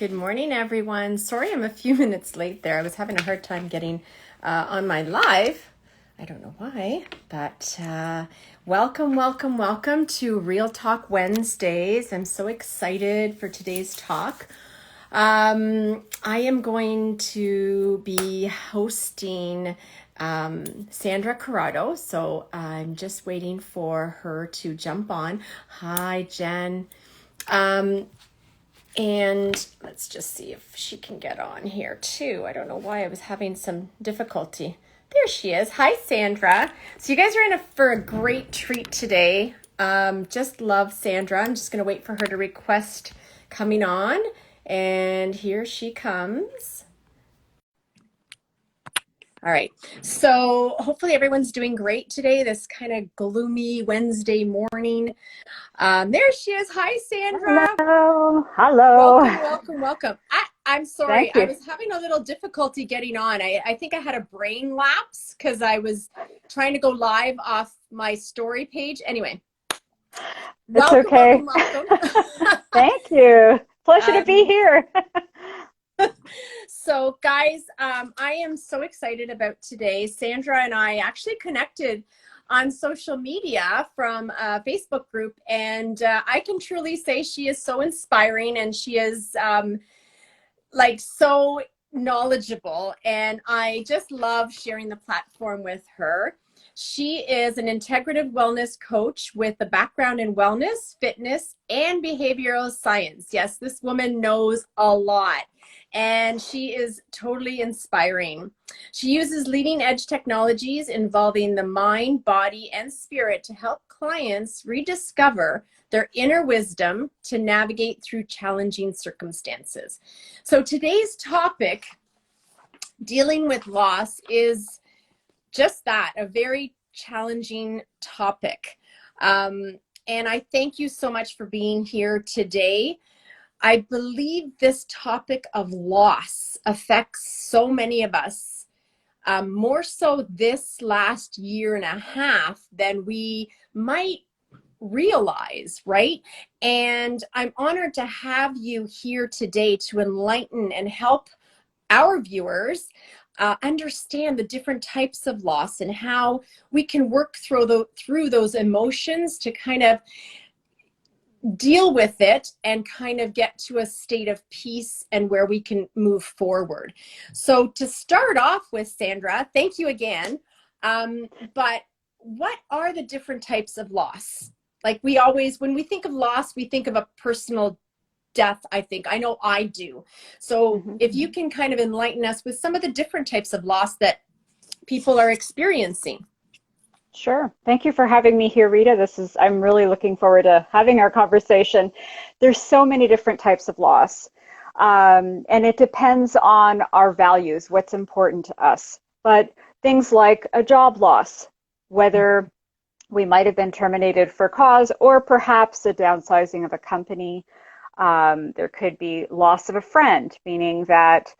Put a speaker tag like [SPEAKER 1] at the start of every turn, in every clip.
[SPEAKER 1] Good morning, everyone. Sorry I'm a few minutes late there. I was having a hard time getting on my live. I don't know why, but welcome to Real Talk Wednesdays. I'm so excited for today's talk. I am going to be hosting Sandra Corrado, so I'm just waiting for her to jump on. Hi, Jen. And let's just see if she can get on here too. I don't know why I was having some difficulty. There she is. Hi, Sandra. So you guys are in for a great treat today. Just love Sandra. I'm just going to wait for her to request coming on. And here she comes. All right. So hopefully everyone's doing great today, this kind of gloomy Wednesday morning. There she is. Hi, Sandra.
[SPEAKER 2] Hello.
[SPEAKER 1] Welcome. I'm sorry.
[SPEAKER 2] Thank you.
[SPEAKER 1] I was having a little difficulty getting on. I think I had a brain lapse because I was trying to go live off my story page. Anyway,
[SPEAKER 2] It's okay.
[SPEAKER 1] welcome.
[SPEAKER 2] Thank you. Pleasure to be here.
[SPEAKER 1] So guys, I am so excited about today. Sandra and I actually connected on social media from a Facebook group, and I can truly say she is so inspiring, and she is like so knowledgeable, and I just love sharing the platform with her. She is an integrative wellness coach with a background in wellness, fitness, and behavioral science. Yes, this woman knows a lot, and she is totally inspiring. She uses leading edge technologies involving the mind, body, and spirit to help clients rediscover their inner wisdom to navigate through challenging circumstances. So today's topic, dealing with loss, is just that, a very challenging topic. And I thank you so much for being here today. I believe this topic of loss affects so many of us, more so this last year and a half than we might realize, right? And I'm honored to have you here today to enlighten and help our viewers understand the different types of loss and how we can work through those emotions to kind of deal with it and kind of get to a state of peace and where we can move forward. So to start off with, Sandra, thank you again. But what are the different types of loss? Like when we think of loss, we think of a personal death, I think. I know I do. So if you can kind of enlighten us with some of the different types of loss that people are experiencing.
[SPEAKER 2] Sure. Thank you for having me here, Rita. I'm really looking forward to having our conversation. There's so many different types of loss. And it depends on our values, what's important to us. But things like a job loss, whether we might have been terminated for cause or perhaps a downsizing of a company. There could be loss of a friend, meaning that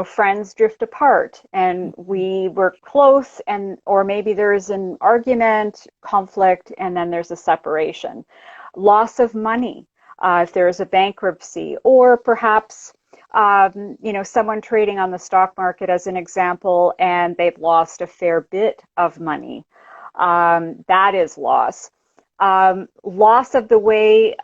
[SPEAKER 2] friends drift apart and we were close, or maybe there's an argument, conflict, and then there's a separation. Loss of money, if there's a bankruptcy, or perhaps someone trading on the stock market as an example, and they've lost a fair bit of money. That is loss. Loss of the way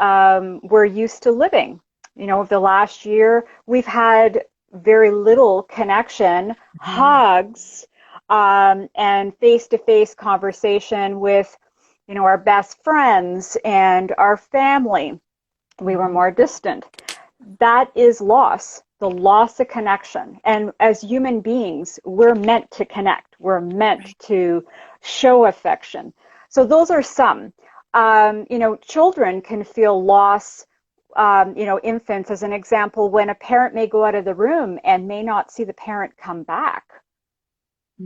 [SPEAKER 2] we're used to living. The last year, we've had very little connection, hugs, and face-to-face conversation with, our best friends and our family. We were more distant. That is loss, the loss of connection. And as human beings, we're meant to connect. We're meant to show affection. So those are some. Children can feel loss, infants as an example, when a parent may go out of the room and may not see the parent come back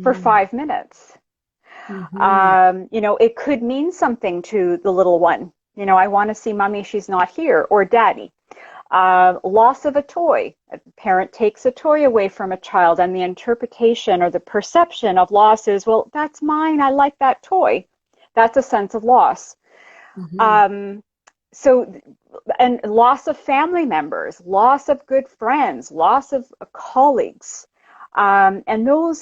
[SPEAKER 2] for 5 minutes. It could mean something to the little one. I want to see mommy, she's not here, or daddy. Loss of a toy. A parent takes a toy away from a child, and the interpretation or the perception of loss is, well, that's mine, I like that toy. That's a sense of loss. so, and loss of family members, loss of good friends, loss of colleagues. And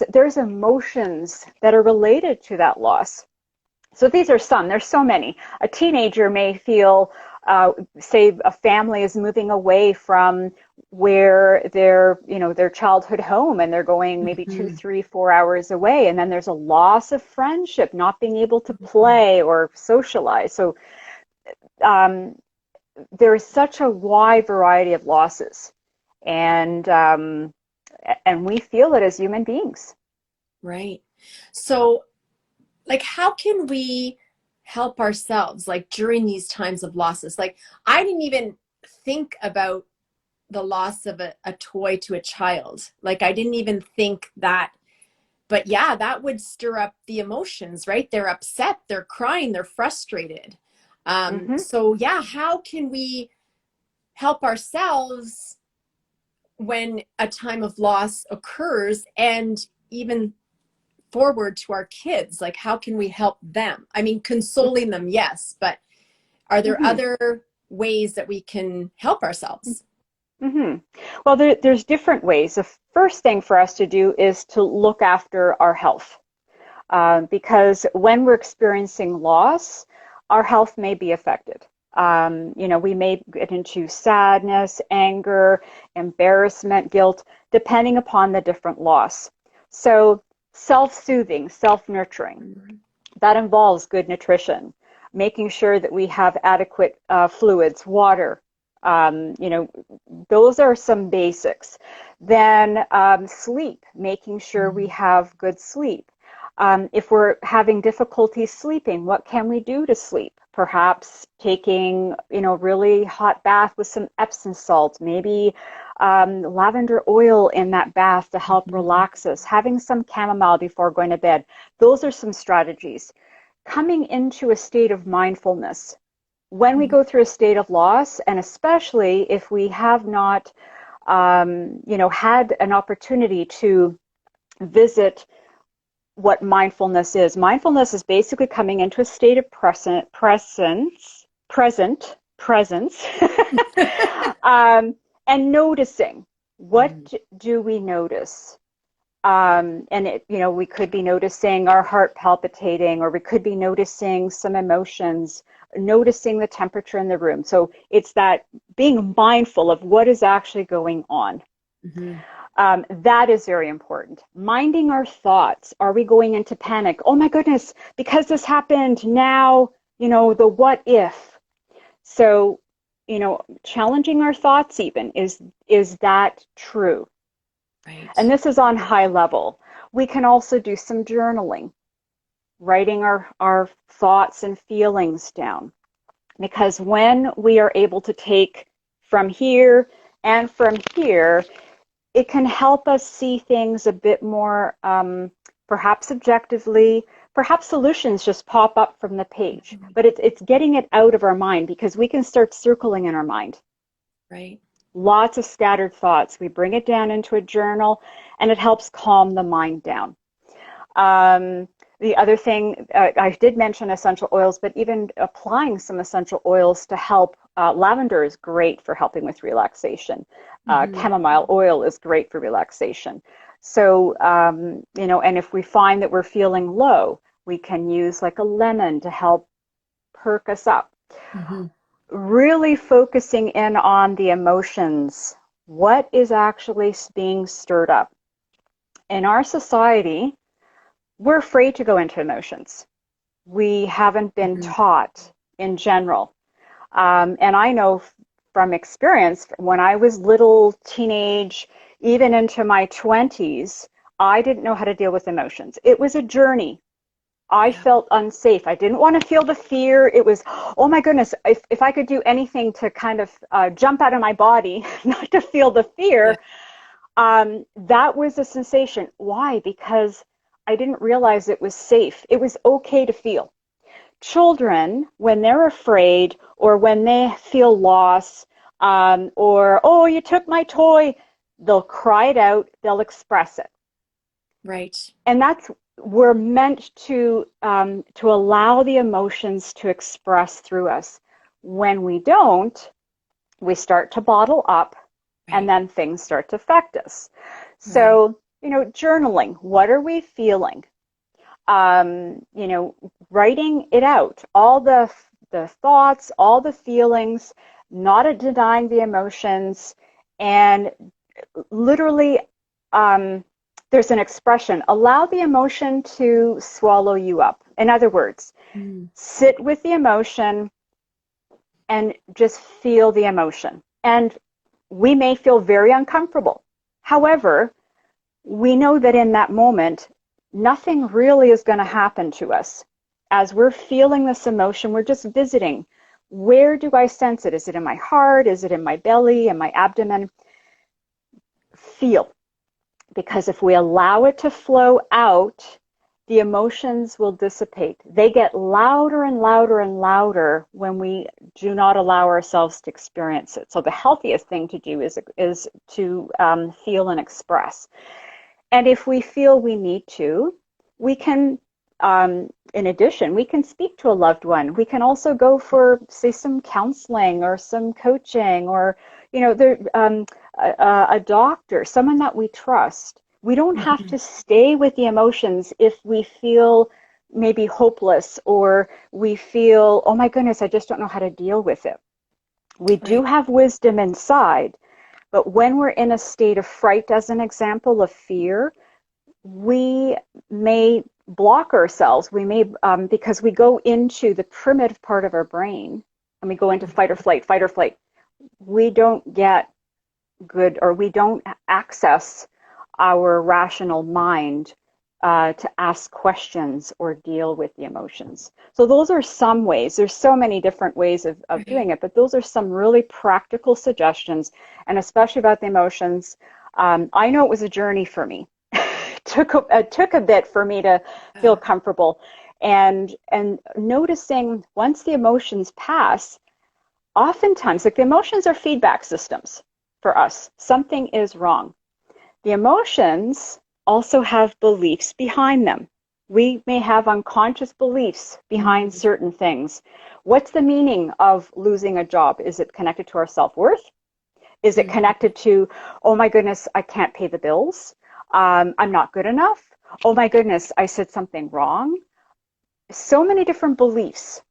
[SPEAKER 2] there's emotions that are related to that loss. So these are some, there's so many. A teenager may feel, say a family is moving away from where their childhood home, and they're going maybe 2, 3, 4 hours away. And then there's a loss of friendship, not being able to play or socialize. So um, there is such a wide variety of losses, and we feel it as human beings.
[SPEAKER 1] Right. So, like, how can we help ourselves, like, during these times of losses? Like, I didn't even think about the loss of a toy to a child. Like, I didn't even think that. But yeah, that would stir up the emotions, right? They're upset, they're crying, they're frustrated.
[SPEAKER 2] Mm-hmm.
[SPEAKER 1] So yeah, how can we help ourselves when a time of loss occurs, and even forward to our kids? Like, how can we help them? I mean, consoling them, yes, but are there
[SPEAKER 2] Mm-hmm.
[SPEAKER 1] other ways that we can help ourselves?
[SPEAKER 2] Mm-hmm. Well, there's different ways. The first thing for us to do is to look after our health, because when we're experiencing loss, our health may be affected. We may get into sadness, anger, embarrassment, guilt, depending upon the different loss. So self-soothing, self-nurturing, that involves good nutrition, making sure that we have adequate fluids, water. Um, you know, those are some basics. Then sleep, making sure we have good sleep. If we're having difficulty sleeping, what can we do to sleep? Perhaps taking, really hot bath with some Epsom salt, maybe lavender oil in that bath to help relax us, having some chamomile before going to bed. Those are some strategies. Coming into a state of mindfulness. When we go through a state of loss, and especially if we have not, had an opportunity to visit what mindfulness is. Mindfulness is basically coming into a state of presence, and noticing. What do we notice? We could be noticing our heart palpitating, or we could be noticing some emotions, noticing the temperature in the room. So it's that being mindful of what is actually going on.
[SPEAKER 1] Mm-hmm.
[SPEAKER 2] That is very important. Minding our thoughts. Are we going into panic? Oh my goodness, because this happened now, the what if. So, challenging our thoughts even is that true?
[SPEAKER 1] Right.
[SPEAKER 2] And this is on high level. We can also do some journaling, writing our thoughts and feelings down. Because when we are able to take from here and from here, it can help us see things a bit more, perhaps objectively. Perhaps solutions just pop up from the page, but it's getting it out of our mind, because we can start circling in our mind.
[SPEAKER 1] Right.
[SPEAKER 2] Lots of scattered thoughts. We bring it down into a journal, and it helps calm the mind down. The other thing, I did mention essential oils, but even applying some essential oils to help. Lavender is great for helping with relaxation. Chamomile oil is great for relaxation. So, and if we find that we're feeling low, we can use like a lemon to help perk us up.
[SPEAKER 1] Mm-hmm.
[SPEAKER 2] Really focusing in on the emotions. What is actually being stirred up? In our society, we're afraid to go into emotions. We haven't been taught in general. And I know from experience, when I was little, teenage, even into my 20s, I didn't know how to deal with emotions. It was a journey. I felt unsafe. I didn't want to feel the fear. It was, oh my goodness, if I could do anything to kind of jump out of my body, not to feel the fear, that was a sensation. Why? Because I didn't realize it was safe. It was okay to feel. Children, when they're afraid or when they feel loss, or, oh, you took my toy, they'll cry it out, they'll express it.
[SPEAKER 1] Right.
[SPEAKER 2] And we're meant to allow the emotions to express through us. When we don't, we start to bottle up, and
[SPEAKER 1] Right.
[SPEAKER 2] then things start to affect us.
[SPEAKER 1] Right.
[SPEAKER 2] So, journaling, what are we feeling? Writing it out, all the thoughts, all the feelings, not denying the emotions, and literally, um, there's an expression, allow the emotion to swallow you up. In other words,
[SPEAKER 1] Mm.
[SPEAKER 2] sit with the emotion and just feel the emotion. And we may feel very uncomfortable. However, we know that in that moment, nothing really is going to happen to us. As we're feeling this emotion, we're just visiting. Where do I sense it? Is it in my heart? Is it in my belly, in my abdomen? Feel. Because if we allow it to flow out, the emotions will dissipate. They get louder and louder and louder when we do not allow ourselves to experience it. So the healthiest thing to do is to feel and express. And if we feel we need to, we can, in addition, we can speak to a loved one. We can also go for, say, some counseling or some coaching, or, a doctor, someone that we trust. We don't have
[SPEAKER 1] Mhm.
[SPEAKER 2] to stay with the emotions if we feel maybe hopeless, or we feel, oh my goodness, I just don't know how to deal with it. We do
[SPEAKER 1] Right.
[SPEAKER 2] have wisdom inside, but when we're in a state of fright, as an example, of fear, we may block ourselves. We may, because we go into the primitive part of our brain and we go into fight or flight, fight or flight. We don't get good, or we don't access our rational mind to ask questions or deal with the emotions. So those are some ways. There's so many different ways of
[SPEAKER 1] Right.
[SPEAKER 2] doing it, but those are some really practical suggestions, and especially about the emotions. I know it was a journey for me. It took a bit for me to feel comfortable, and noticing once the emotions pass, oftentimes, like, the emotions are feedback systems for us. Something is wrong. The emotions also have beliefs behind them. We may have unconscious beliefs behind
[SPEAKER 1] Mm.
[SPEAKER 2] certain things. What's the meaning of losing a job? Is it connected to our self-worth? Is it
[SPEAKER 1] Mhm.
[SPEAKER 2] connected to, oh my goodness, I can't pay the bills? I'm not good enough. Oh my goodness, I said something wrong. So many different beliefs.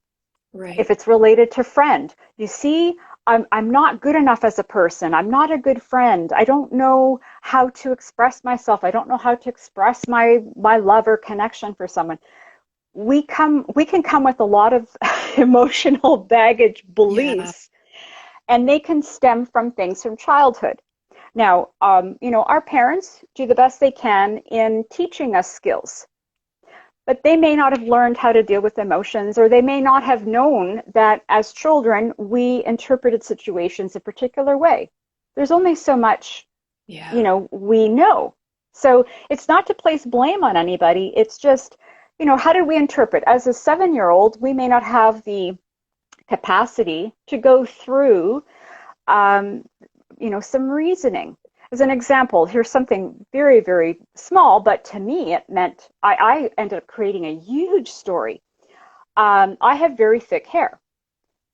[SPEAKER 2] If
[SPEAKER 1] Right.
[SPEAKER 2] it's related to friend, you see, I'm not good enough as a person. I'm not a good friend. I don't know how to express myself. I don't know how to express my love or connection for someone. We can come with a lot of emotional baggage
[SPEAKER 1] Yeah.
[SPEAKER 2] beliefs, and they can stem from things from childhood. Now, our parents do the best they can in teaching us skills, but they may not have learned how to deal with emotions, or they may not have known that as children we interpreted situations a particular way. There's only so much,
[SPEAKER 1] Yeah.
[SPEAKER 2] we know. So it's not to place blame on anybody. It's just, how did we interpret? As a 7-year-old, we may not have the capacity to go through um, some reasoning. As an example, here's something very, very small, but to me it meant I ended up creating a huge story. I have very thick hair.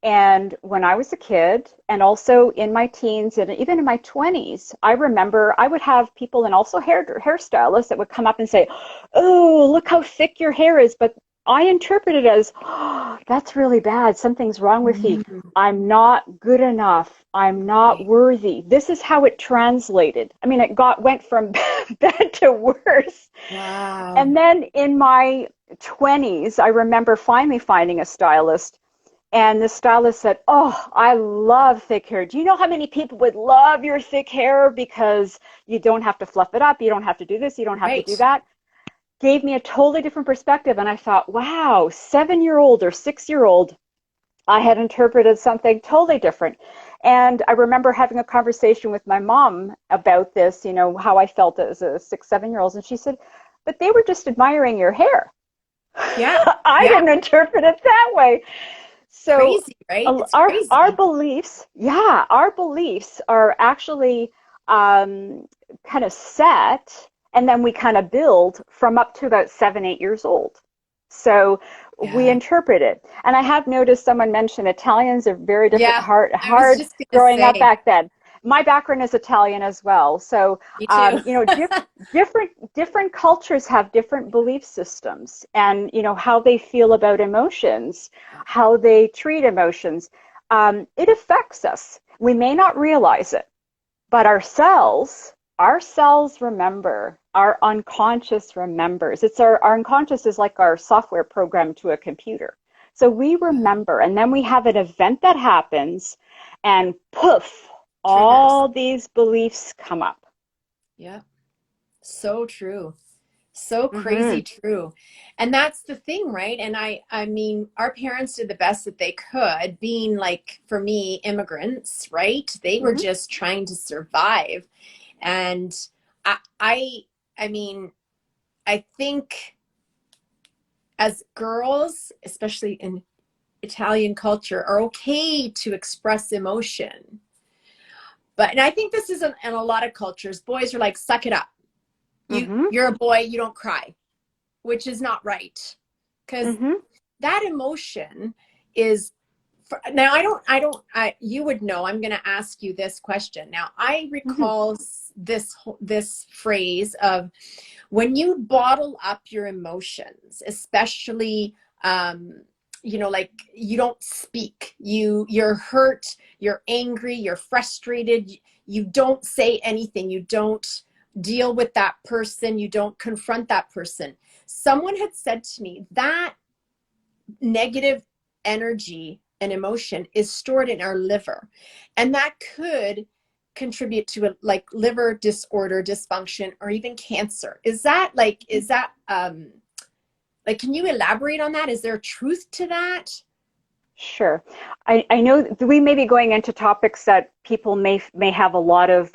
[SPEAKER 2] And when I was a kid, and also in my teens and even in my 20s, I remember I would have people, and also hairstylists, that would come up and say, "Oh, look how thick your hair is." But I interpret it as, "Oh, that's really bad. Something's wrong with you.
[SPEAKER 1] Mm.
[SPEAKER 2] I'm not good enough. I'm not
[SPEAKER 1] Right.
[SPEAKER 2] worthy." This is how it translated. I mean, went from bad to worse.
[SPEAKER 1] Wow.
[SPEAKER 2] And then in my 20s, I remember finally finding a stylist, and the stylist said, "Oh, I love thick hair. Do you know how many people would love your thick hair because you don't have to fluff it up, you don't have to do this, you don't have to do
[SPEAKER 1] Right.
[SPEAKER 2] that?" Gave me a totally different perspective. And I thought, wow, 7-year-old or 6-year-old, I had interpreted something totally different. And I remember having a conversation with my mom about this, how I felt as a 6, 7-year-old. And she said, "But they were just admiring your hair."
[SPEAKER 1] Yeah.
[SPEAKER 2] I
[SPEAKER 1] Yeah.
[SPEAKER 2] didn't interpret it that way. So
[SPEAKER 1] Crazy, right? It's
[SPEAKER 2] our
[SPEAKER 1] crazy.
[SPEAKER 2] beliefs, yeah, our beliefs are actually kind of set, and then we kind of build from up to about 7, 8 years old. So we
[SPEAKER 1] Yeah.
[SPEAKER 2] interpret it. And I have noticed someone mentioned Italians are very different,
[SPEAKER 1] Yeah.
[SPEAKER 2] hard,
[SPEAKER 1] I was
[SPEAKER 2] hard
[SPEAKER 1] just going to
[SPEAKER 2] growing up
[SPEAKER 1] say,
[SPEAKER 2] back then. My background is Italian as well. So,
[SPEAKER 1] me too.
[SPEAKER 2] different cultures have different belief systems and, how they feel about emotions, how they treat emotions. It affects us. We may not realize it, but our cells remember. Our unconscious remembers. Our unconscious is like our software program to a computer. So we remember, and then we have an event that happens, and poof,
[SPEAKER 1] Triggers.
[SPEAKER 2] all these beliefs come up.
[SPEAKER 1] Yeah. So true. So crazy
[SPEAKER 2] Hmm.
[SPEAKER 1] true. And that's the thing, right? And I mean, our parents did the best that they could, being like, for me, immigrants, right? They were
[SPEAKER 2] Hmm.
[SPEAKER 1] just trying to survive. And I I, I mean, I think as girls, especially in Italian culture, are okay to express emotion. But and I think this is in a lot of cultures. Boys are like, suck it up.
[SPEAKER 2] Hmm.
[SPEAKER 1] You're a boy, you don't cry, which is not right. Because
[SPEAKER 2] Hmm.
[SPEAKER 1] that emotion is now I you would know. I'm going to ask you this question. Now I
[SPEAKER 2] Hmm.
[SPEAKER 1] recall this phrase of when you bottle up your emotions, especially like you don't speak, you're hurt, you're angry, you're frustrated, you don't say anything, you don't deal with that person, you don't confront that person. Someone had said to me that negative energy and emotion is stored in our liver, and that could contribute to a like liver disorder, dysfunction, or even cancer. Is that can you elaborate on that? Is there truth to that?
[SPEAKER 2] Sure. I know that we may be going into topics that people may have a lot of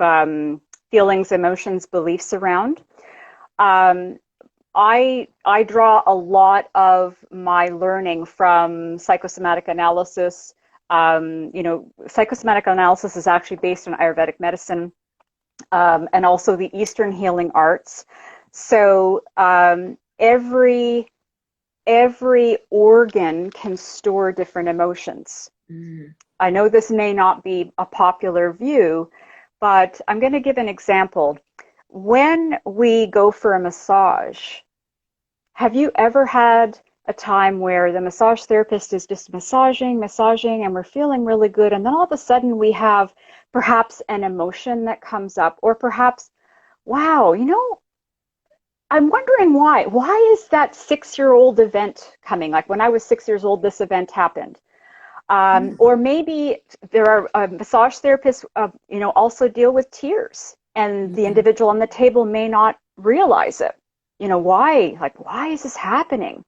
[SPEAKER 2] feelings, emotions, beliefs around. Um, I draw a lot of my learning from psychosomatic analysis. Psychosomatic analysis is actually based on Ayurvedic medicine, and also the Eastern healing arts. So every organ can store different emotions.
[SPEAKER 1] Mm.
[SPEAKER 2] I know this may not be a popular view, but I'm going to give an example. When we go for a massage, have you ever had a time where the massage therapist is just massaging, and we're feeling really good, and then all of a sudden we have perhaps an emotion that comes up, or perhaps, wow, I'm wondering why. Why is that 6-year-old event coming? Like when I was 6 years old, this event happened. Or maybe there are massage therapists, also deal with tears, and the
[SPEAKER 1] Mm.
[SPEAKER 2] individual on the table may not realize it. Why? Like, why is this happening?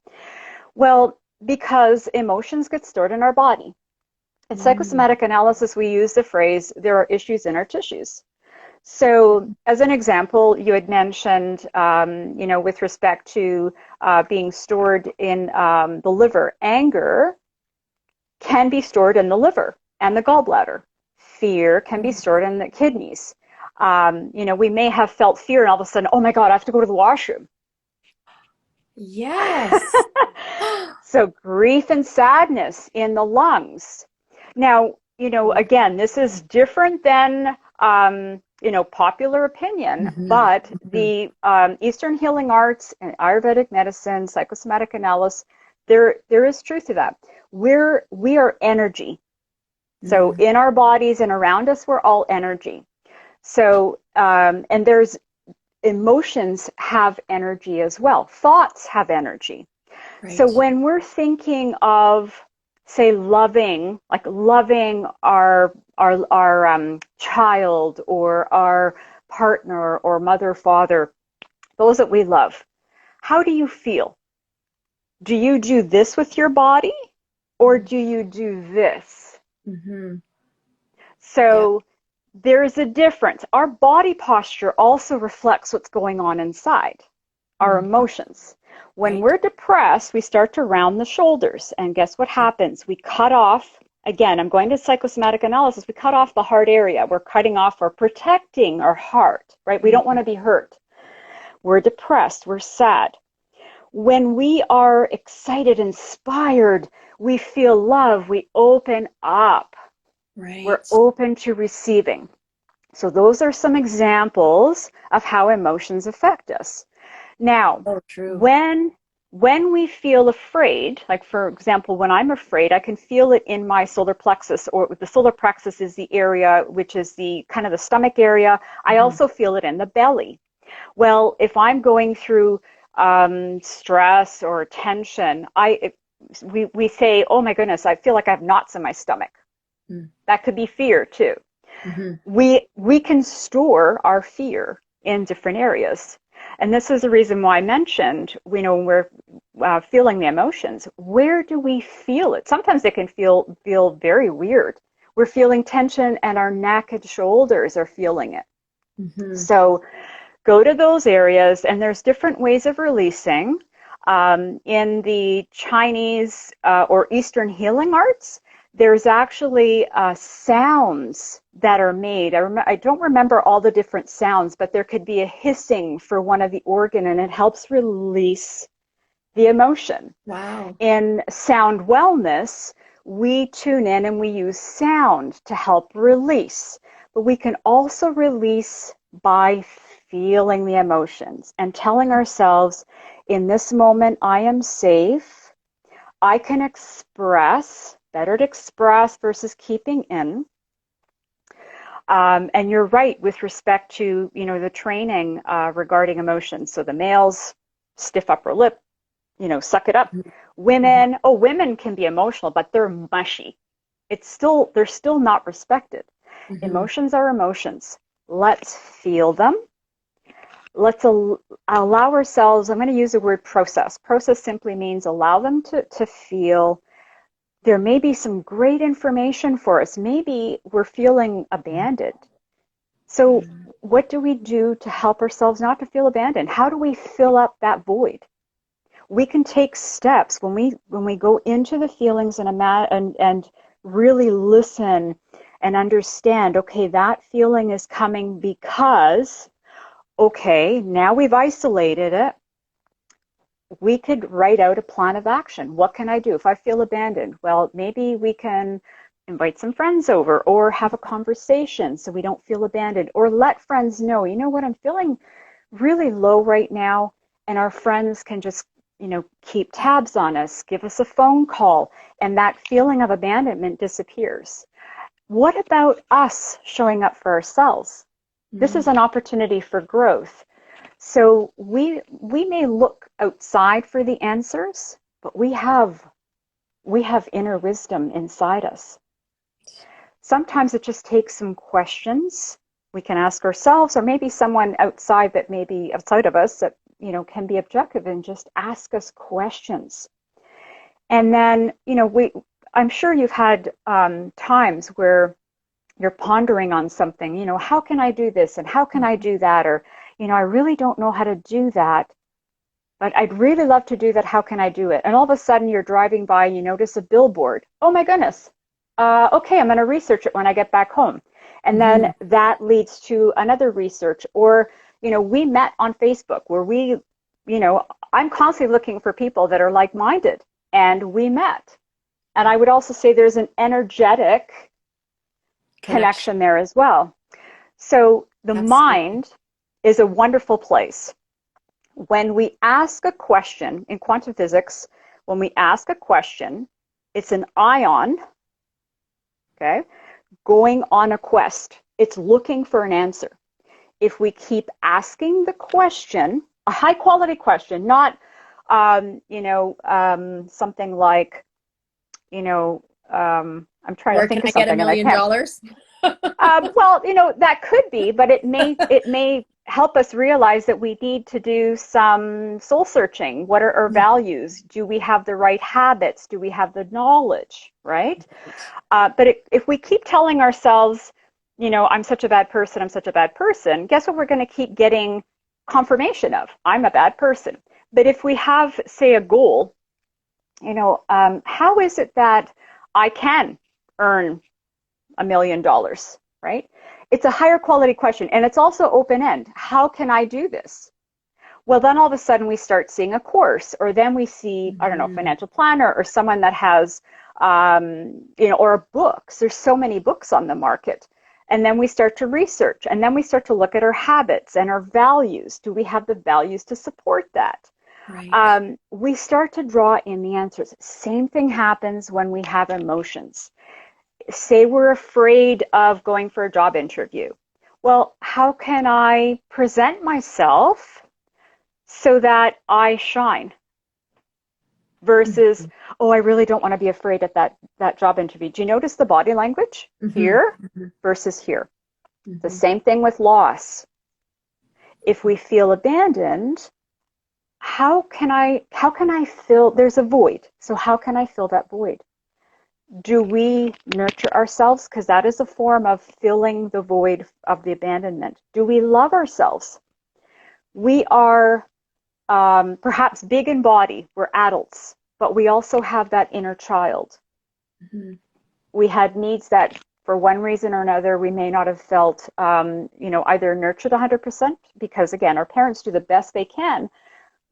[SPEAKER 2] Well, because emotions get stored in our body. In
[SPEAKER 1] Mm.
[SPEAKER 2] psychosomatic analysis, we use the phrase, there are issues in our tissues. So, as an example, you had mentioned, with respect to being stored in the liver, anger can be stored in the liver and the gallbladder. Fear can be stored in the kidneys. We may have felt fear and all of a sudden, oh my God, I have to go to the washroom.
[SPEAKER 1] Yes.
[SPEAKER 2] So grief and sadness in the lungs. Now,
[SPEAKER 1] Yeah.
[SPEAKER 2] again, this is different than, popular opinion,
[SPEAKER 1] Mhm.
[SPEAKER 2] but
[SPEAKER 1] Mhm.
[SPEAKER 2] the Eastern healing arts and Ayurvedic medicine, psychosomatic analysis, there is truth to that. We are energy. So
[SPEAKER 1] Mhm.
[SPEAKER 2] in our bodies and around us, we're all energy. So, and there's emotions have energy as well. Thoughts have energy. So
[SPEAKER 1] Right.
[SPEAKER 2] when we're thinking of, say, loving our child or our partner or mother, father, those that we love, how do you feel? Do you do this with your body, or do you do this?
[SPEAKER 1] Mhm. Yeah.
[SPEAKER 2] So there's a difference. Our body posture also reflects what's going on inside, our
[SPEAKER 1] Mhm.
[SPEAKER 2] emotions. When
[SPEAKER 1] Right.
[SPEAKER 2] we're depressed, we start to round the shoulders. And guess what happens? We cut off, again, I'm going to psychosomatic analysis, we cut off the heart area. We're cutting off or protecting our heart, right? We don't want to be hurt. We're depressed, we're sad. When we are excited, inspired, we feel love, we open up. We're
[SPEAKER 1] Right.
[SPEAKER 2] open to receiving. So those are some examples of how emotions affect us. Now,
[SPEAKER 1] Oh, true.
[SPEAKER 2] when we feel afraid, like for example, when I'm afraid, I can feel it in my solar plexus, or the solar plexus is the area which is the kind of the stomach area. I
[SPEAKER 1] Mhm.
[SPEAKER 2] also feel it in the belly. Well, if I'm going through stress or tension, we say, "Oh my goodness, I feel like I have knots in my stomach." That could be fear too.
[SPEAKER 1] Mm-hmm.
[SPEAKER 2] We can store our fear in different areas. And this is the reason why I mentioned, when we're feeling the emotions, where do we feel it? Sometimes it can feel very weird. We're feeling tension and our neck and shoulders are feeling it.
[SPEAKER 1] Mm-hmm.
[SPEAKER 2] So go to those areas, and there's different ways of releasing. In the Chinese or Eastern healing arts, there's actually sounds that are made. I don't remember all the different sounds, but there could be a hissing for one of the organ, and it helps release the emotion.
[SPEAKER 1] Wow.
[SPEAKER 2] In sound wellness, we tune in and we use sound to help release. But we can also release by feeling the emotions and telling ourselves, in this moment, I am safe. I can express, better to express versus keeping in. And you're right with respect to, the training regarding emotions. So the males, stiff upper lip, suck it up.
[SPEAKER 1] Mm-hmm.
[SPEAKER 2] Women can be emotional, but they're mushy. They're still not respected.
[SPEAKER 1] Mm-hmm.
[SPEAKER 2] Emotions are emotions. Let's feel them. Let's allow ourselves, I'm going to use the word process. Process simply means allow them to feel. There may be some great information for us. Maybe we're feeling abandoned. So what do we do to help ourselves not to feel abandoned? How do we fill up that void? We can take steps when we go into the feelings and really listen and understand, okay, that feeling is coming because, okay, now we've isolated it. We could write out a plan of action. What can I do if I feel abandoned? Well, maybe we can invite some friends over or have a conversation so we don't feel abandoned, or let friends know, you know what, I'm feeling really low right now, and our friends can just, keep tabs on us, give us a phone call, and that feeling of abandonment disappears. What about us showing up for ourselves? This is
[SPEAKER 1] Mm-hmm.
[SPEAKER 2] an opportunity for growth. So we may look outside for the answers, but we have inner wisdom inside us. Sometimes it just takes some questions we can ask ourselves, or maybe someone outside that may be outside of us that, can be objective and just ask us questions. And then, I'm sure you've had times where you're pondering on something, how can I do this and how can I do that? Or, I really don't know how to do that, but I'd really love to do that. How can I do it? And all of a sudden you're driving by and you notice a billboard. Oh my goodness. Okay, I'm going to research it when I get back home. And
[SPEAKER 1] Mm-hmm.
[SPEAKER 2] then that leads to another research. Or, we met on Facebook where I'm constantly looking for people that are like-minded, and we met. And I would also say there's an energetic
[SPEAKER 1] Connection.
[SPEAKER 2] connection there as well. So the
[SPEAKER 1] Absolutely.
[SPEAKER 2] mind is a wonderful place. When we ask a question in quantum physics, when we ask a question, it's an ion, okay, going on a quest. It's looking for an answer. If we keep asking the question, a high quality question, not, something like, I'm trying to
[SPEAKER 1] Where can
[SPEAKER 2] think of
[SPEAKER 1] I get a
[SPEAKER 2] something and I
[SPEAKER 1] million
[SPEAKER 2] can't.
[SPEAKER 1] dollars?
[SPEAKER 2] Well, that could be, but it may help us realize that we need to do some soul searching. What are our values? Do we have the right habits? Do we have the knowledge? Right? But if we keep telling ourselves, I'm such a bad person, I'm such a bad person, guess what we're going to keep getting confirmation of? I'm a bad person. But if we have, say, a goal, how is it that I can earn $1 million, right? It's a higher quality question, and it's also open end. How can I do this? Well, then all of a sudden we start seeing a course, or then we see, I don't know, a
[SPEAKER 1] Mhm.
[SPEAKER 2] financial planner or someone that has, or books. There's so many books on the market. And then we start to research, and then we start to look at our habits and our values. Do we have the values to support that?
[SPEAKER 1] Right.
[SPEAKER 2] We start to draw in the answers. Same thing happens when we have emotions. Say we're afraid of going for a job interview. Well, how can I present myself so that I shine versus,
[SPEAKER 1] Mhm.
[SPEAKER 2] oh, I really don't want to be afraid at that job interview. Do you notice the body language
[SPEAKER 1] Mhm.
[SPEAKER 2] here
[SPEAKER 1] Mhm.
[SPEAKER 2] versus here? The
[SPEAKER 1] Mhm.
[SPEAKER 2] same thing with loss. If we feel abandoned, how can I fill, there's a void. So how can I fill that void? Do we nurture ourselves? Because that is a form of filling the void of the abandonment. Do we love ourselves? We are perhaps big in body, we're adults, but we also have that inner child.
[SPEAKER 1] Mhm.
[SPEAKER 2] We had needs that, for one reason or another, we may not have felt, either nurtured 100%, because again, our parents do the best they can,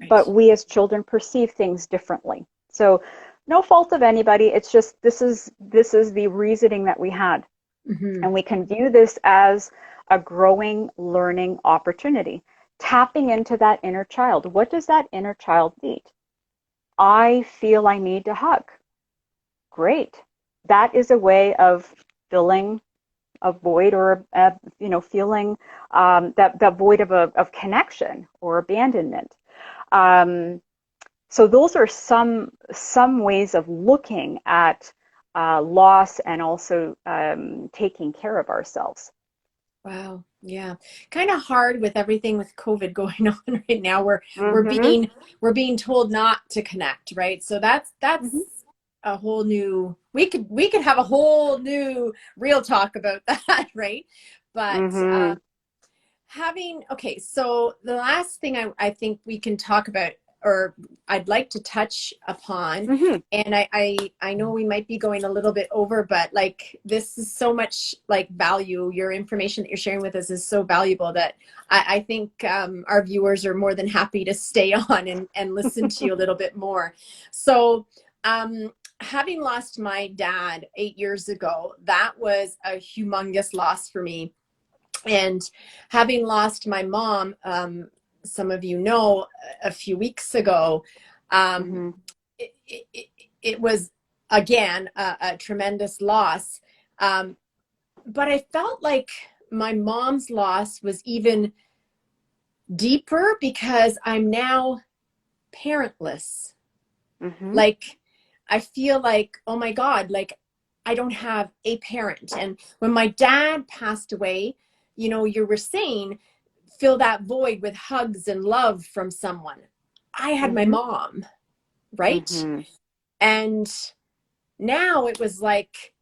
[SPEAKER 2] but
[SPEAKER 1] Right.
[SPEAKER 2] we as children perceive things differently. So, no fault of anybody. It's just this is the reasoning that we had,
[SPEAKER 1] Mhm.
[SPEAKER 2] and we can view this as a growing, learning opportunity. Tapping into that inner child. What does that inner child need? I feel I need to hug. Great. That is a way of filling a void, or feeling that void of connection or abandonment. Um, so those are some ways of looking at loss, and also taking care of ourselves.
[SPEAKER 1] Wow. Yeah. Kind of hard with everything with COVID going on right now. We're
[SPEAKER 2] Mm-hmm.
[SPEAKER 1] we're being told not to connect, right? So that's
[SPEAKER 2] Mm-hmm.
[SPEAKER 1] a whole new, we could have a whole new real talk about that, right? But
[SPEAKER 2] Mm-hmm.
[SPEAKER 1] having, okay, so the last thing I think we can talk about, or I'd like to touch upon,
[SPEAKER 2] Mm-hmm.
[SPEAKER 1] and I know we might be going a little bit over, but like this is so much like value. Your information that you're sharing with us is so valuable that I think our viewers are more than happy to stay on and listen to you a little bit more. So having lost my dad 8 years ago, that was a humongous loss for me. And having lost my mom, some of you know, a few weeks ago, um,
[SPEAKER 2] Mm-hmm.
[SPEAKER 1] it, it, it was again a tremendous loss. Um, but I felt like my mom's loss was even deeper because I'm now parentless.
[SPEAKER 2] Mm-hmm.
[SPEAKER 1] Like, I feel like, oh my God, like I don't have a parent. And when my dad passed away, you were saying, fill that void with hugs and love from someone. I had my
[SPEAKER 2] Mm-hmm.
[SPEAKER 1] mom, right?
[SPEAKER 2] Mm-hmm.
[SPEAKER 1] And now it was like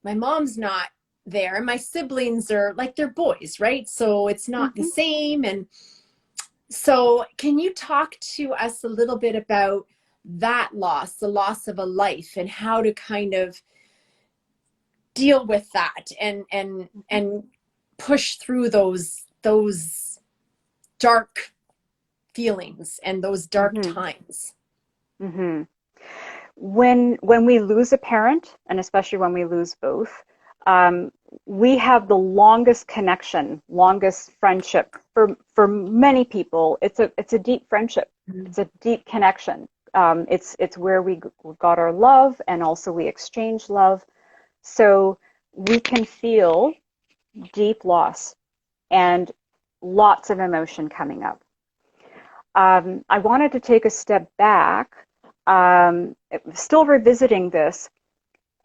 [SPEAKER 1] my mom's not there, and my siblings are like, they're boys, right? So it's not the
[SPEAKER 2] Mm-hmm.
[SPEAKER 1] same. And so, can you talk to us a little bit about that loss, the loss of a life, and how to kind of deal with that and push through those dark feelings and those dark
[SPEAKER 2] Mm-hmm.
[SPEAKER 1] times?
[SPEAKER 2] Mm-hmm. When we lose a parent, and especially when we lose both, um, we have the longest connection, longest friendship for many people. It's a deep friendship.
[SPEAKER 1] Mhm.
[SPEAKER 2] It's a deep connection. It's where we got our love, and also we exchange love. So we can feel deep loss and lots of emotion coming up. I wanted to take a step back, still revisiting this,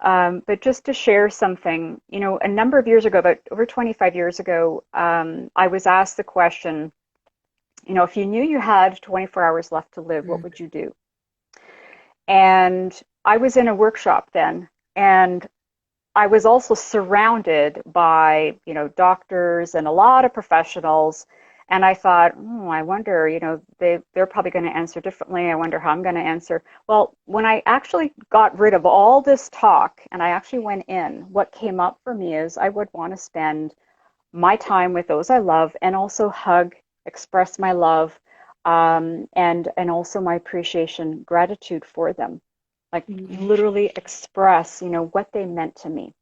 [SPEAKER 2] but just to share something. A number of years ago, about over 25 years ago, I was asked the question, if you knew you had 24 hours left to live, what would you do? And I was in a workshop then, and I was also surrounded by, doctors and a lot of professionals. And I thought, I wonder, they're probably going to answer differently. I wonder how I'm going to answer. Well, when I actually got rid of all this talk and I actually went in, what came up for me is I would want to spend my time with those I love, and also hug, express my love, and also my appreciation, gratitude for them. Like literally express, what they meant to me.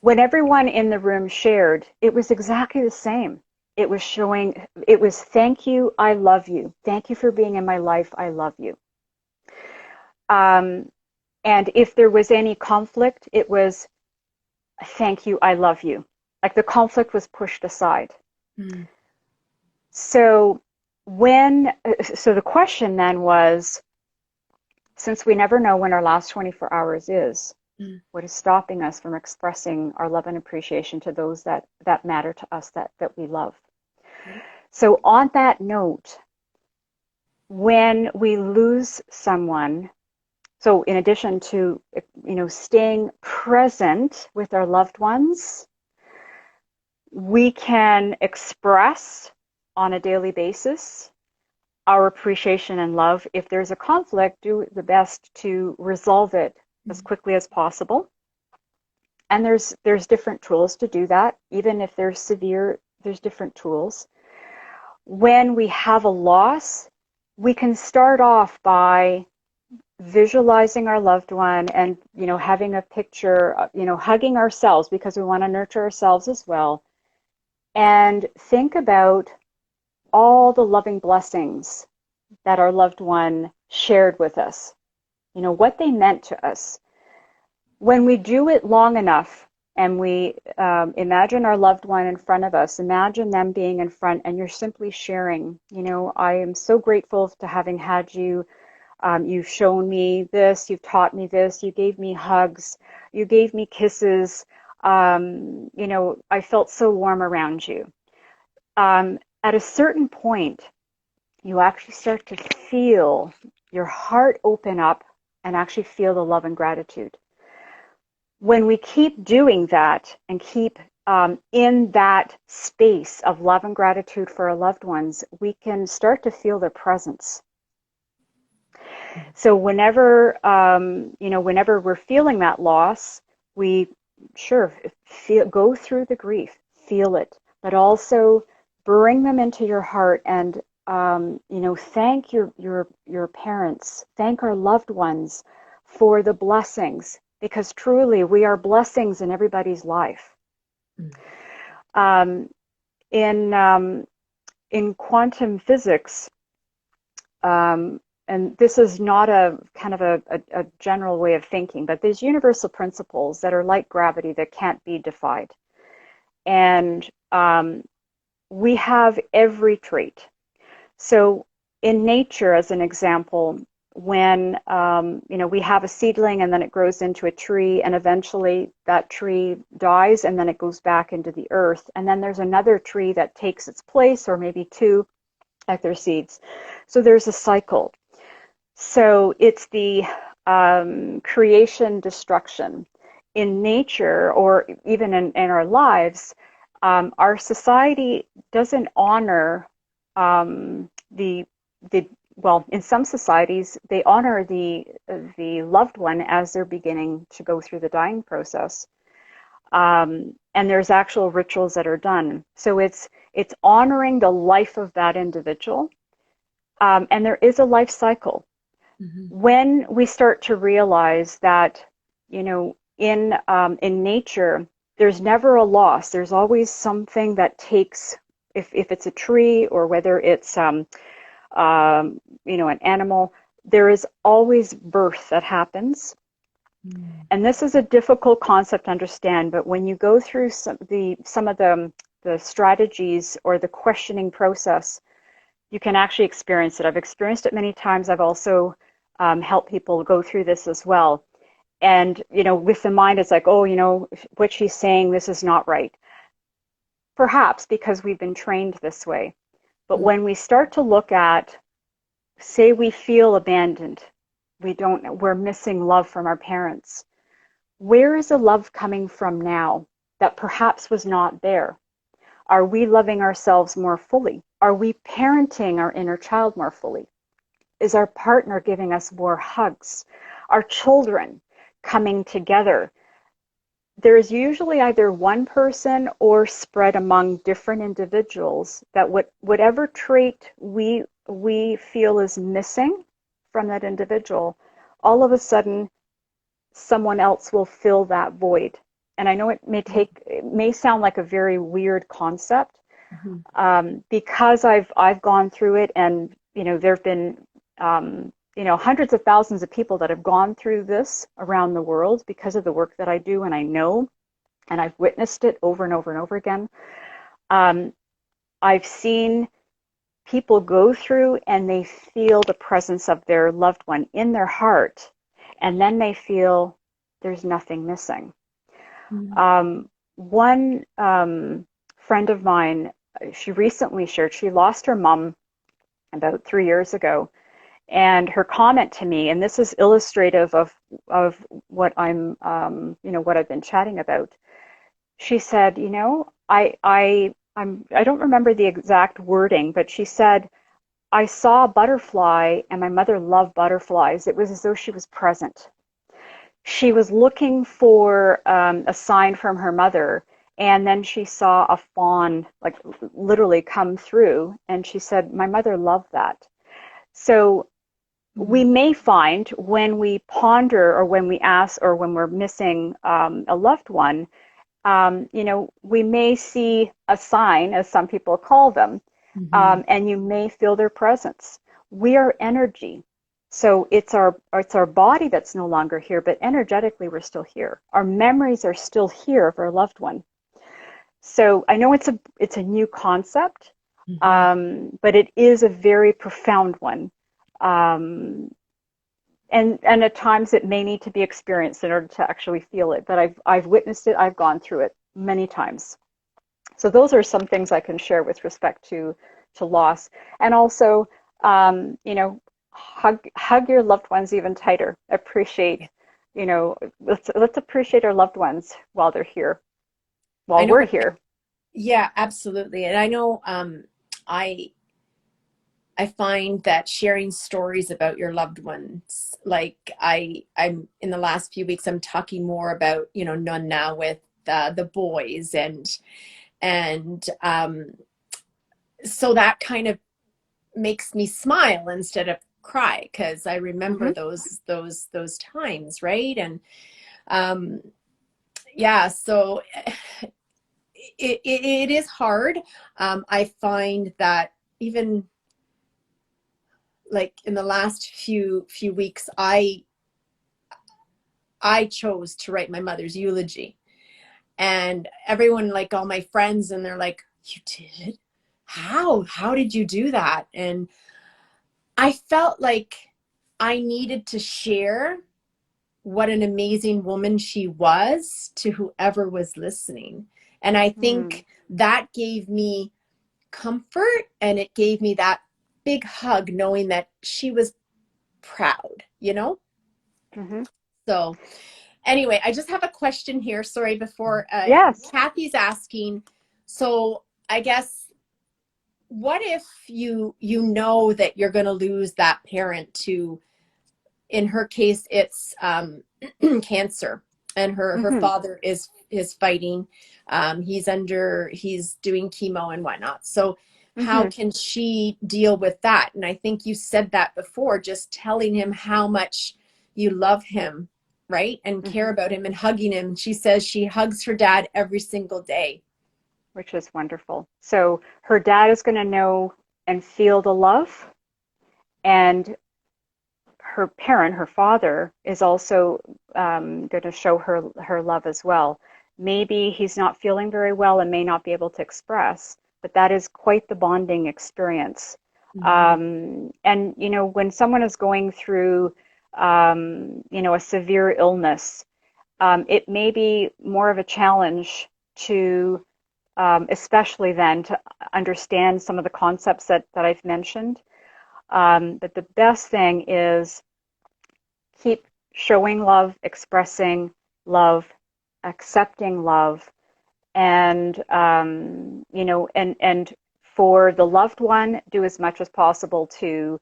[SPEAKER 2] When everyone in the room shared, it was exactly the same. It was thank you, I love you. Thank you for being in my life, I love you. And if there was any conflict, it was thank you, I love you. Like the conflict was pushed aside. So the question then was, since we never know when our last 24 hours is, what is stopping us from expressing our love and appreciation to those that matter to us, that we love? So on that note, when we lose someone, so in addition to, staying present with our loved ones, we can express on a daily basis our appreciation and love. If there's a conflict, do the best to resolve it as quickly as possible. And there's different tools to do that. Even if they're severe, there's different tools. When we have a loss, we can start off by visualizing our loved one and, having a picture, hugging ourselves, because we want to nurture ourselves as well. And think about all the loving blessings that our loved one shared with us, what they meant to us. When we do it long enough and we imagine our loved one in front of us, imagine them being in front, and you're simply sharing, I am so grateful to having had you. You've shown me this, you've taught me this, you gave me hugs, you gave me kisses, I felt so warm around you. At a certain point, you actually start to feel your heart open up and actually feel the love and gratitude. When we keep doing that and keep in that space of love and gratitude for our loved ones, we can start to feel their presence. So whenever we're feeling that loss, we go through the grief, feel it, but also bring them into your heart and thank your parents, thank our loved ones for the blessings, because truly we are blessings in everybody's life. In quantum physics, and this is not a kind of a general way of thinking, but there's universal principles that are like gravity that can't be defied. And we have every trait. So in nature, as an example, when we have a seedling and then it grows into a tree, and eventually that tree dies and then it goes back into the earth, and then there's another tree that takes its place, or maybe two, like their seeds. So there's a cycle. So it's the creation, destruction. In nature, or even in our lives, our society doesn't honor in some societies, they honor the loved one as they're beginning to go through the dying process. And there's actual rituals that are done. So it's honoring the life of that individual. And there is a life cycle. When we start to realize that, in nature, there's never a loss. There's always something that takes, if it's a tree or whether it's an animal, there is always birth that happens. And this is a difficult concept to understand, but when you go through some of the strategies or the questioning process, you can actually experience it. I've experienced it many times. I've also helped people go through this as well. And, with the mind, it's like, oh, what she's saying, this is not right. Perhaps because we've been trained this way. But when we start to look at, say we feel abandoned, we're missing love from our parents. Where is the love coming from now that perhaps was not there? Are we loving ourselves more fully? Are we parenting our inner child more fully? Is our partner giving us more hugs? Our children coming together? there's usually either one person or spread among different individuals that whatever trait we feel is missing from that individual, all of a sudden someone else will fill that void. And I know it may sound like a very weird concept,
[SPEAKER 1] Mhm.
[SPEAKER 2] because I've gone through it, and there've been hundreds of thousands of people that have gone through this around the world because of the work that I do, and I know, and I've witnessed it over and over and over again. Um, I've seen people go through and they feel the presence of their loved one in their heart, and then they feel there's nothing missing.
[SPEAKER 1] Mhm.
[SPEAKER 2] One friend of mine, she recently shared, she lost her mom about 3 years ago. And her comment to me, and this is illustrative of what what I've been chatting about. She said, I don't remember the exact wording, but she said, I saw a butterfly and my mother loved butterflies. It was as though she was present. She was looking for a sign from her mother, and then she saw a fawn, like literally come through, and she said, my mother loved that. So we
[SPEAKER 1] Mhm.
[SPEAKER 2] may find when we ponder, or when we ask, or when we're missing a loved one, we may see a sign, as some people call them,
[SPEAKER 1] Mhm.
[SPEAKER 2] and you may feel their presence. We are energy. So it's our body that's no longer here, but energetically we're still here. Our memories are still here of our loved one. So I know it's a new concept,
[SPEAKER 1] Mhm.
[SPEAKER 2] but it is a very profound one. Um, and at times it may need to be experienced in order to actually feel it. But I've witnessed it. I've gone through it many times. So those are some things I can share with respect to loss, and also, hug your loved ones even tighter. Appreciate, let's appreciate our loved ones while they're here,
[SPEAKER 1] I
[SPEAKER 2] while
[SPEAKER 1] know.
[SPEAKER 2] we're here.
[SPEAKER 1] Yeah, absolutely. And I know I I find that sharing stories about your loved ones, like I'm in the last few weeks, I'm talking more about, None now with the boys, and so that kind of makes me smile instead of cry, because I remember
[SPEAKER 2] Hmm.
[SPEAKER 1] those times, right? And um, yeah, so it is hard. I find that even like in the last few weeks, I chose to write my mother's eulogy, and everyone, like all my friends, and they're like, "You did? How did you do that?" And I felt like I needed to share what an amazing woman she was to whoever was listening. And I
[SPEAKER 2] Mm.
[SPEAKER 1] think that gave me comfort, and it gave me that big hug knowing that she was proud.
[SPEAKER 2] Hmm.
[SPEAKER 1] So anyway, I just have a question here. Sorry, before
[SPEAKER 2] Yes.
[SPEAKER 1] Kathy's asking. So I guess, what if you know that you're going to lose that parent to, in her case, it's cancer, and her
[SPEAKER 2] Hmm.
[SPEAKER 1] father is fighting. He's doing chemo and whatnot. So how
[SPEAKER 2] Hmm.
[SPEAKER 1] can she deal with that? And I think you said that before, just telling him how much you love him, right? And care
[SPEAKER 2] Hmm.
[SPEAKER 1] about him and hugging him. She says she hugs her dad every single day.
[SPEAKER 2] Which is wonderful. So her dad is going to know and feel the love, and her parent, her father, is also going to show her love as well. Maybe he's not feeling very well and may not be able to express, but that is quite the bonding experience.
[SPEAKER 1] Mm-hmm.
[SPEAKER 2] And when someone is going through a severe illness, it may be more of a challenge to, especially then, to understand some of the concepts that I've mentioned. But the best thing is keep showing love, expressing love, accepting love, and and for the loved one, do as much as possible to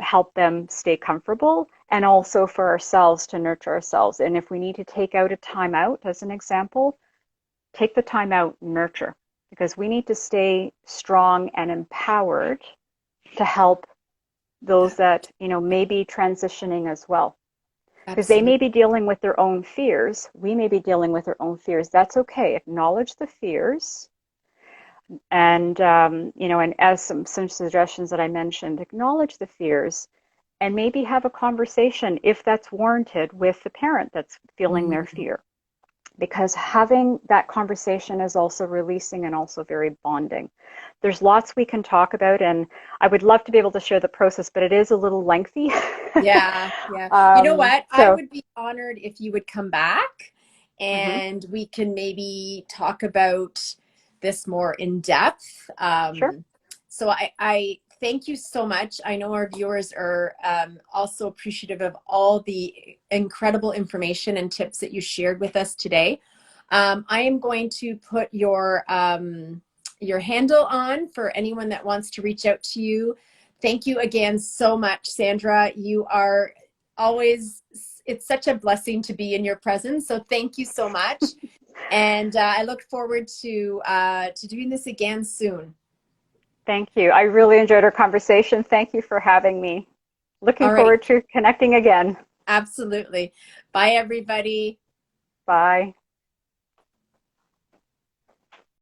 [SPEAKER 2] help them stay comfortable, and also for ourselves to nurture ourselves. And if we need to take out a time out, as an example, take the time out, nurture, because we need to stay strong and empowered to help those that, may be transitioning as well. Because they
[SPEAKER 1] Absolutely.
[SPEAKER 2] may be dealing with their own fears. We may be dealing with our own fears. That's okay. Acknowledge the fears. And, and as some suggestions that I mentioned, acknowledge the fears and maybe have a conversation if that's warranted with the parent that's feeling their
[SPEAKER 1] Mm.
[SPEAKER 2] fear. Because having that conversation is also releasing and also very bonding. There's lots we can talk about, and I would love to be able to share the process, but it is a little lengthy.
[SPEAKER 1] Yeah, yeah. You know what? I
[SPEAKER 2] So,
[SPEAKER 1] would be honored if you would come back
[SPEAKER 2] mhm,
[SPEAKER 1] and we can maybe talk about this more in depth.
[SPEAKER 2] sure.
[SPEAKER 1] So I thank you so much. I know our viewers are also appreciative of all the incredible information and tips that you shared with us today. I am going to put your handle on for anyone that wants to reach out to you. Thank you again so much, Sandra. You are always, it's such a blessing to be in your presence. So thank you so much. And I look forward to doing this again soon.
[SPEAKER 2] Thank you. I really enjoyed our conversation. Thank you for having me. Looking
[SPEAKER 1] All right.
[SPEAKER 2] forward to connecting again.
[SPEAKER 1] Absolutely. Bye, everybody.
[SPEAKER 2] Bye.